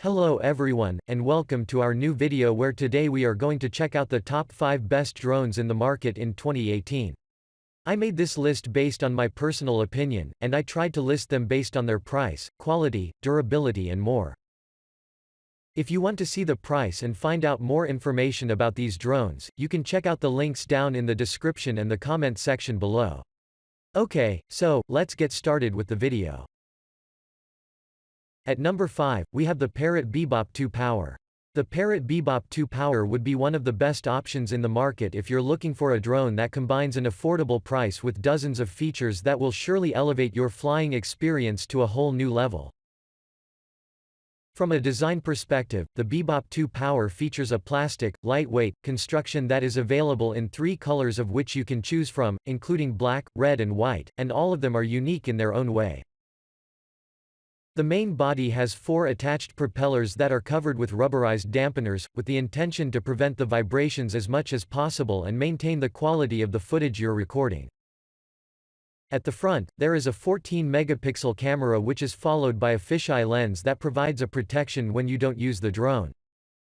Hello everyone, and welcome to our new video where today we are going to check out the top 5 best drones in the market in 2018. I made this list based on my personal opinion, and I tried to list them based on their price, quality, durability and more. If you want to see the price and find out more information about these drones, you can check out the links down in the description and the comment section below. Okay, so, let's get started with the video. At number 5, we have the Parrot Bebop 2 Power. The Parrot Bebop 2 Power would be one of the best options in the market if you're looking for a drone that combines an affordable price with dozens of features that will surely elevate your flying experience to a whole new level. From a design perspective, the Bebop 2 Power features a plastic, lightweight, construction that is available in 3 colors of which you can choose from, including black, red and white, and all of them are unique in their own way. The main body has 4 attached propellers that are covered with rubberized dampeners, with the intention to prevent the vibrations as much as possible and maintain the quality of the footage you're recording. At the front, there is a 14-megapixel camera which is followed by a fisheye lens that provides a protection when you don't use the drone.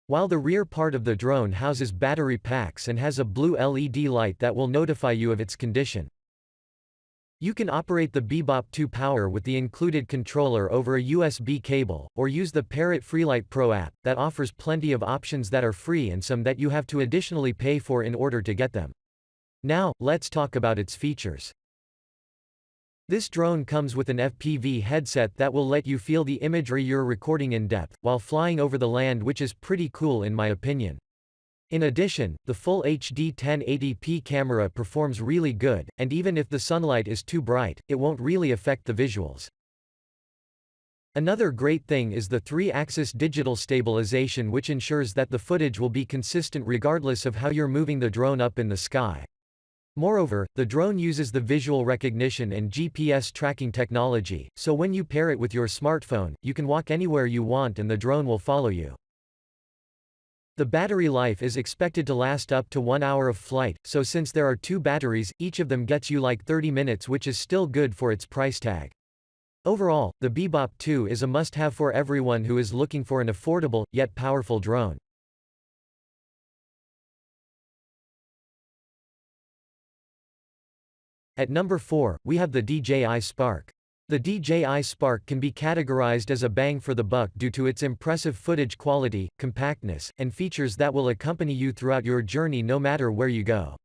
While the rear part of the drone houses battery packs and has a blue LED light that will notify you of its condition. You can operate the Bebop 2 Power with the included controller over a USB cable, or use the Parrot Freelight Pro app, that offers plenty of options that are free and some that you have to additionally pay for in order to get them. Now, let's talk about its features. This drone comes with an FPV headset that will let you feel the imagery you're recording in depth, while flying over the land, which is pretty cool in my opinion. In addition, the full HD 1080p camera performs really good, and even if the sunlight is too bright, it won't really affect the visuals. Another great thing is the 3-axis digital stabilization, which ensures that the footage will be consistent regardless of how you're moving the drone up in the sky. Moreover, the drone uses the visual recognition and GPS tracking technology, so when you pair it with your smartphone, you can walk anywhere you want and the drone will follow you. The battery life is expected to last up to 1 hour of flight, so since there are 2 batteries, each of them gets you like 30 minutes, which is still good for its price tag. Overall, the Bebop 2 is a must-have for everyone who is looking for an affordable, yet powerful drone. At number 4, we have the DJI Spark. The DJI Spark can be categorized as a bang for the buck due to its impressive footage quality, compactness, and features that will accompany you throughout your journey no matter where you go.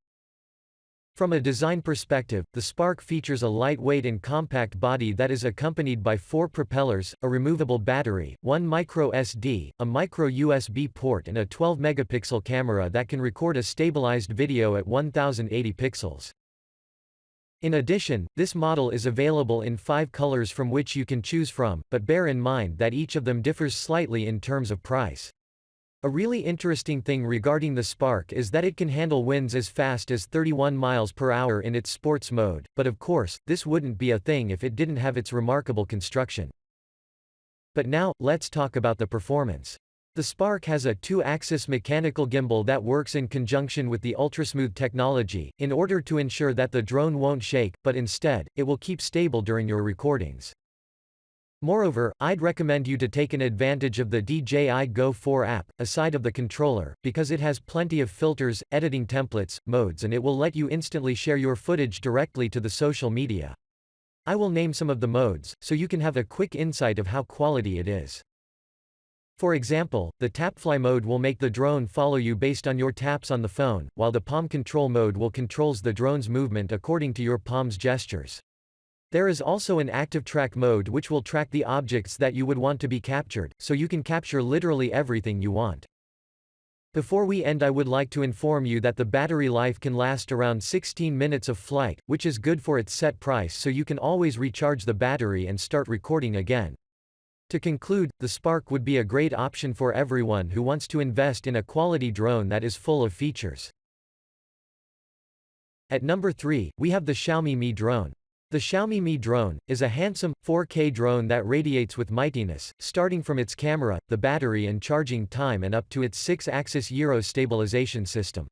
From a design perspective, the Spark features a lightweight and compact body that is accompanied by 4 propellers, a removable battery, 1 micro SD, a micro USB port and a 12-megapixel camera that can record a stabilized video at 1080 pixels. In addition, this model is available in 5 colors from which you can choose from, but bear in mind that each of them differs slightly in terms of price. A really interesting thing regarding the Spark is that it can handle winds as fast as 31 miles per hour in its sports mode, but of course, this wouldn't be a thing if it didn't have its remarkable construction. But now, let's talk about the performance. The Spark has a 2-axis mechanical gimbal that works in conjunction with the ultrasmooth technology, in order to ensure that the drone won't shake, but instead, it will keep stable during your recordings. Moreover, I'd recommend you to take an advantage of the DJI Go 4 app, aside of the controller, because it has plenty of filters, editing templates, modes and it will let you instantly share your footage directly to the social media. I will name some of the modes, so you can have a quick insight of how quality it is. For example, the tapfly mode will make the drone follow you based on your taps on the phone, while the palm control mode will controls the drone's movement according to your palm's gestures. There is also an active track mode which will track the objects that you would want to be captured, so you can capture literally everything you want. Before we end, I would like to inform you that the battery life can last around 16 minutes of flight, which is good for its set price, so you can always recharge the battery and start recording again. To conclude, the Spark would be a great option for everyone who wants to invest in a quality drone that is full of features. At number 3, we have the Xiaomi Mi drone. The Xiaomi Mi drone is a handsome, 4K drone that radiates with mightiness, starting from its camera, the battery and charging time and up to its 6-axis gyro stabilization system.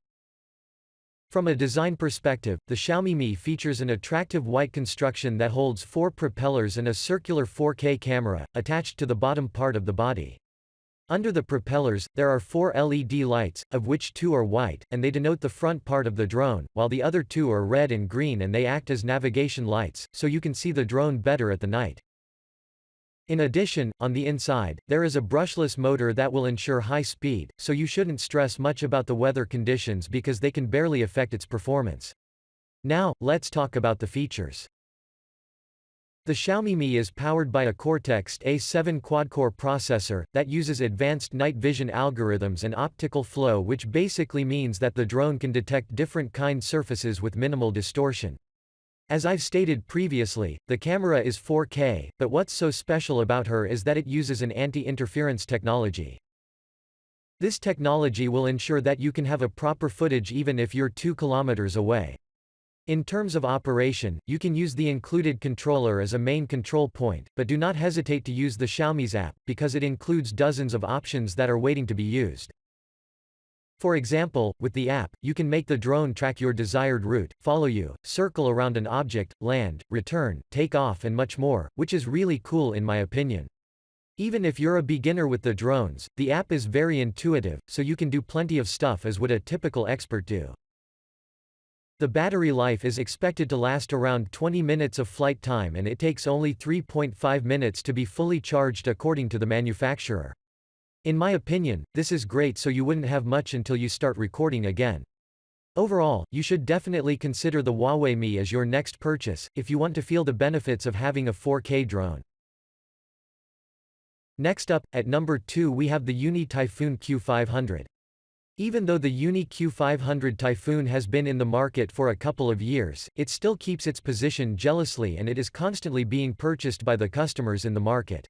From a design perspective, the Xiaomi Mi features an attractive white construction that holds 4 propellers and a circular 4K camera, attached to the bottom part of the body. Under the propellers, there are 4 LED lights, of which 2 are white, and they denote the front part of the drone, while the other 2 are red and green and they act as navigation lights, so you can see the drone better at the night. In addition, on the inside, there is a brushless motor that will ensure high speed, so you shouldn't stress much about the weather conditions because they can barely affect its performance. Now, let's talk about the features. The Xiaomi Mi is powered by a Cortex-A7 quad-core processor that uses advanced night vision algorithms and optical flow, which basically means that the drone can detect different kind surfaces with minimal distortion. As I've stated previously, the camera is 4K, but what's so special about her is that it uses an anti-interference technology. This technology will ensure that you can have a proper footage even if you're 2 kilometers away. In terms of operation, you can use the included controller as a main control point, but do not hesitate to use the Xiaomi's app, because it includes dozens of options that are waiting to be used. For example, with the app, you can make the drone track your desired route, follow you, circle around an object, land, return, take off and much more, which is really cool in my opinion. Even if you're a beginner with the drones, the app is very intuitive, so you can do plenty of stuff as would a typical expert do. The battery life is expected to last around 20 minutes of flight time, and it takes only 3.5 minutes to be fully charged according to the manufacturer. In my opinion, this is great, so you wouldn't have much until you start recording again. Overall, you should definitely consider the Huawei Mi as your next purchase, if you want to feel the benefits of having a 4K drone. Next up, at number 2 we have the Uni Typhoon Q500. Even though the Uni Q500 Typhoon has been in the market for a couple of years, it still keeps its position jealously, and it is constantly being purchased by the customers in the market.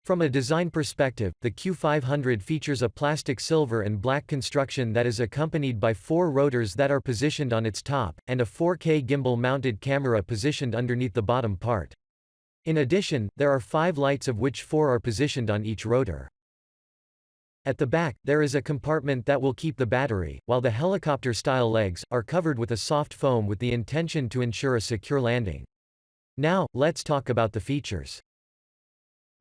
From a design perspective, the Q500 features a plastic silver and black construction that is accompanied by 4 rotors that are positioned on its top, and a 4K gimbal-mounted camera positioned underneath the bottom part. In addition, there are 5 lights, of which 4 are positioned on each rotor. At the back, there is a compartment that will keep the battery, while the helicopter-style legs are covered with a soft foam with the intention to ensure a secure landing. Now, let's talk about the features.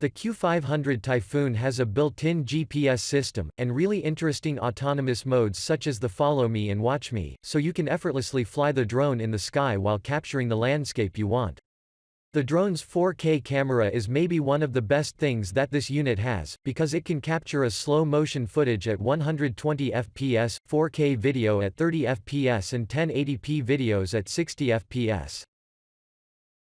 The Q500 Typhoon has a built-in GPS system, and really interesting autonomous modes such as the Follow Me and Watch Me, so you can effortlessly fly the drone in the sky while capturing the landscape you want. The drone's 4K camera is maybe one of the best things that this unit has, because it can capture a slow-motion footage at 120 fps, 4K video at 30 fps and 1080p videos at 60 fps.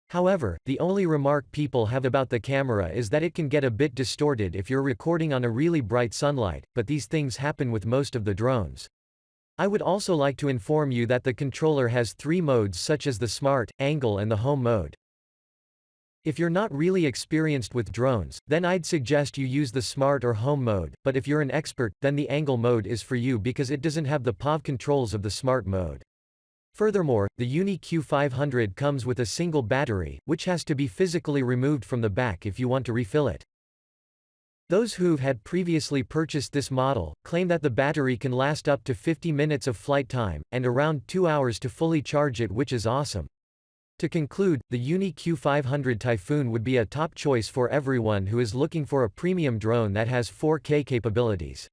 However, the only remark people have about the camera is that it can get a bit distorted if you're recording on a really bright sunlight, but these things happen with most of the drones. I would also like to inform you that the controller has 3 modes such as the Smart, Angle and the Home mode. If you're not really experienced with drones, then I'd suggest you use the Smart or Home mode, but if you're an expert, then the Angle mode is for you because it doesn't have the POV controls of the Smart mode. Furthermore, the Uni Q500 comes with a single battery, which has to be physically removed from the back if you want to refill it. Those who've had previously purchased this model claim that the battery can last up to 50 minutes of flight time, and around 2 hours to fully charge it, which is awesome. To conclude, the Uni Q500 Typhoon would be a top choice for everyone who is looking for a premium drone that has 4K capabilities.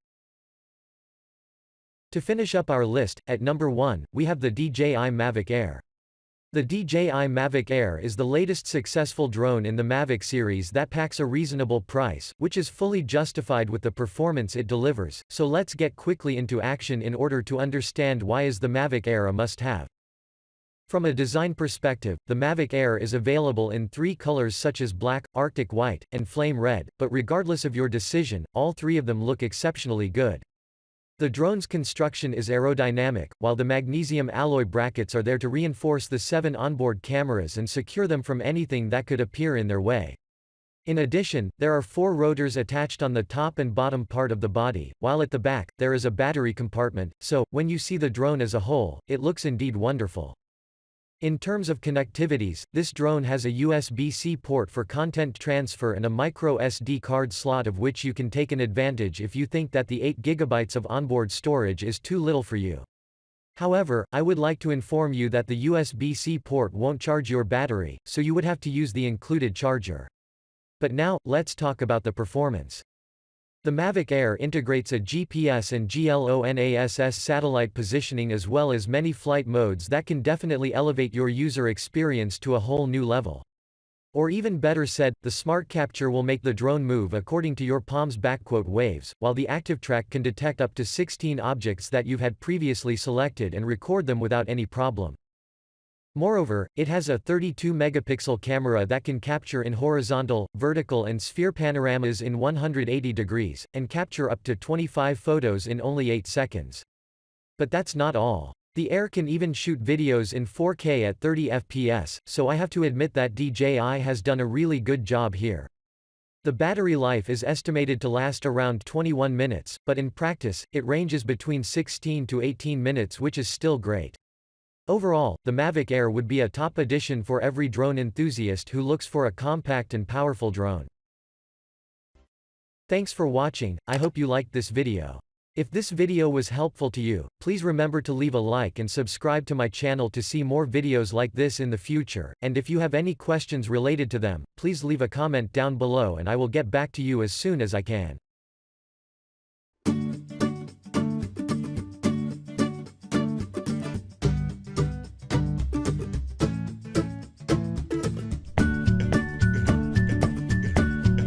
To finish up our list, at number 1, we have the DJI Mavic Air. The DJI Mavic Air is the latest successful drone in the Mavic series that packs a reasonable price, which is fully justified with the performance it delivers, so let's get quickly into action in order to understand why is the Mavic Air a must-have. From a design perspective, the Mavic Air is available in 3 colors such as black, Arctic white, and flame red, but regardless of your decision, all 3 of them look exceptionally good. The drone's construction is aerodynamic, while the magnesium alloy brackets are there to reinforce the 7 onboard cameras and secure them from anything that could appear in their way. In addition, there are 4 rotors attached on the top and bottom part of the body, while at the back, there is a battery compartment, so, when you see the drone as a whole, it looks indeed wonderful. In terms of connectivities, this drone has a USB-C port for content transfer and a micro SD card slot, of which you can take an advantage if you think that the 8 GB of onboard storage is too little for you. However, I would like to inform you that the USB-C port won't charge your battery, so you would have to use the included charger. But now, let's talk about the performance. The Mavic Air integrates a GPS and GLONASS satellite positioning as well as many flight modes that can definitely elevate your user experience to a whole new level. Or even better said, the Smart Capture will make the drone move according to your palm's waves, while the ActiveTrack can detect up to 16 objects that you've had previously selected and record them without any problem. Moreover, it has a 32-megapixel camera that can capture in horizontal, vertical and sphere panoramas in 180 degrees, and capture up to 25 photos in only 8 seconds. But that's not all. The Air can even shoot videos in 4K at 30 fps, so I have to admit that DJI has done a really good job here. The battery life is estimated to last around 21 minutes, but in practice, it ranges between 16 to 18 minutes, which is still great. Overall, the Mavic Air would be a top addition for every drone enthusiast who looks for a compact and powerful drone. Thanks for watching, I hope you liked this video. If this video was helpful to you, please remember to leave a like and subscribe to my channel to see more videos like this in the future, and if you have any questions related to them, please leave a comment down below and I will get back to you as soon as I can.